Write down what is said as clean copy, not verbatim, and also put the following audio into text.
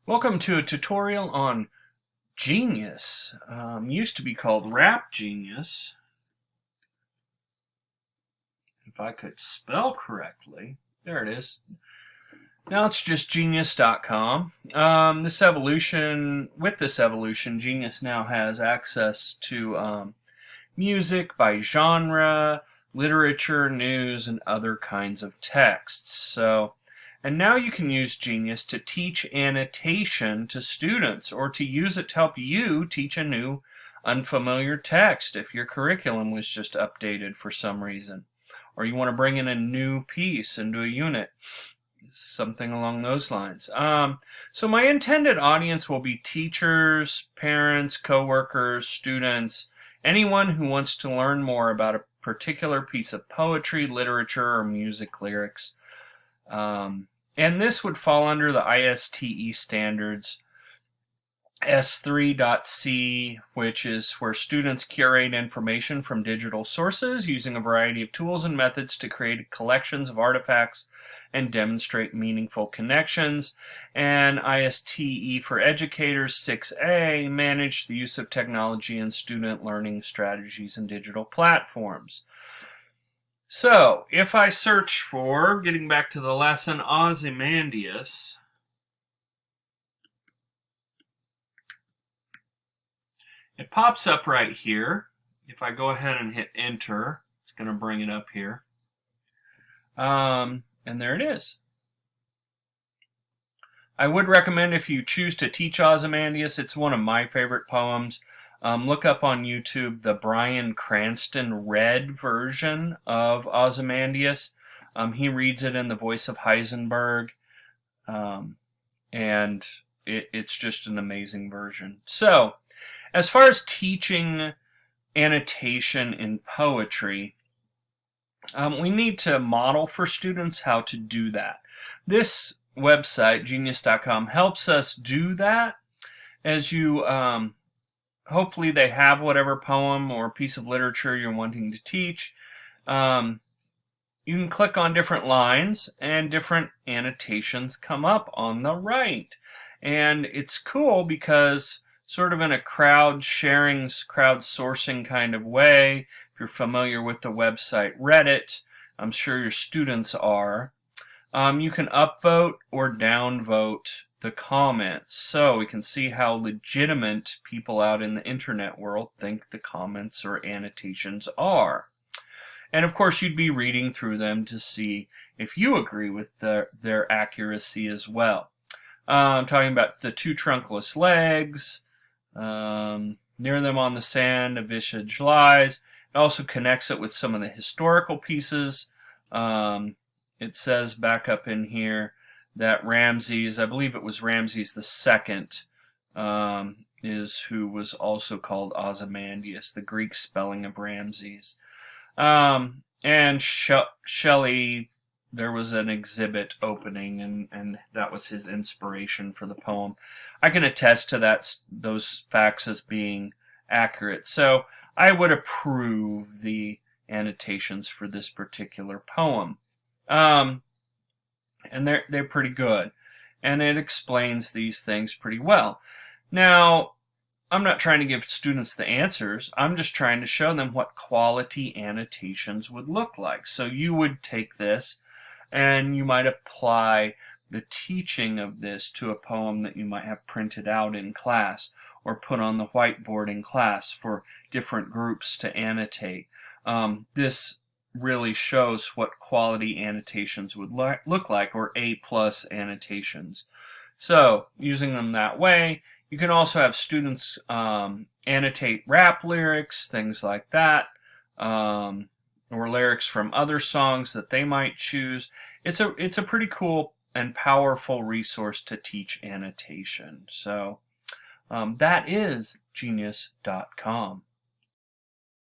Welcome to a tutorial on Genius. Used to be called Rap Genius. If I could spell correctly. There it is. Now it's just genius.com. With this evolution, Genius now has access to music by genre, literature, news, and other kinds of texts. And now you can use Genius to teach annotation to students or to use it to help you teach a new unfamiliar text if your curriculum was just updated for some reason, or you want to bring in a new piece into a unit, something along those lines. So my intended audience will be teachers, parents, coworkers, students, anyone who wants to learn more about a particular piece of poetry, literature, or music lyrics. And this would fall under the ISTE standards S3.C, which is where students curate information from digital sources using a variety of tools and methods to create collections of artifacts and demonstrate meaningful connections. And ISTE for educators 6A, manage the use of technology and student learning strategies and digital platforms. So, if I search for, getting back to the lesson, Ozymandias, it pops up right here. If I go ahead and hit enter, it's going to bring it up here. And there it is. I would recommend, if you choose to teach Ozymandias, it's one of my favorite poems. Look up on YouTube the Bryan Cranston read version of Ozymandias. He reads it in the voice of Heisenberg, and it's just an amazing version. So, as far as teaching annotation in poetry, we need to model for students how to do that. This website, genius.com, helps us do that. As you hopefully they have whatever poem or piece of literature you're wanting to teach. You can click on different lines and different annotations come up on the right. And it's cool because sort of in a crowdsourcing kind of way, if you're familiar with the website Reddit, I'm sure your students are, you can upvote or downvote the comments. So we can see how legitimate people out in the internet world think the comments or annotations are. And of course you'd be reading through them to see if you agree with their accuracy as well. I'm talking about the two trunkless legs, near them on the sand, a visage lies. It also connects it with some of the historical pieces. It says back up in here that Ramses, I believe it was Ramses II, is who was also called Ozymandias, the Greek spelling of Ramses. And Shelley, there was an exhibit opening, and that was his inspiration for the poem. I can attest to those facts as being accurate. So I would approve the annotations for this particular poem. And they're pretty good, and it explains these things pretty well. Now, I'm not trying to give students the answers. I'm just trying to show them what quality annotations would look like. So you would take this and you might apply the teaching of this to a poem that you might have printed out in class or put on the whiteboard in class for different groups to annotate. This really shows what quality annotations would look like, or A+ annotations. So, using them that way, you can also have students annotate rap lyrics, things like that, or lyrics from other songs that they might choose. It's a pretty cool and powerful resource to teach annotation. So, that is genius.com.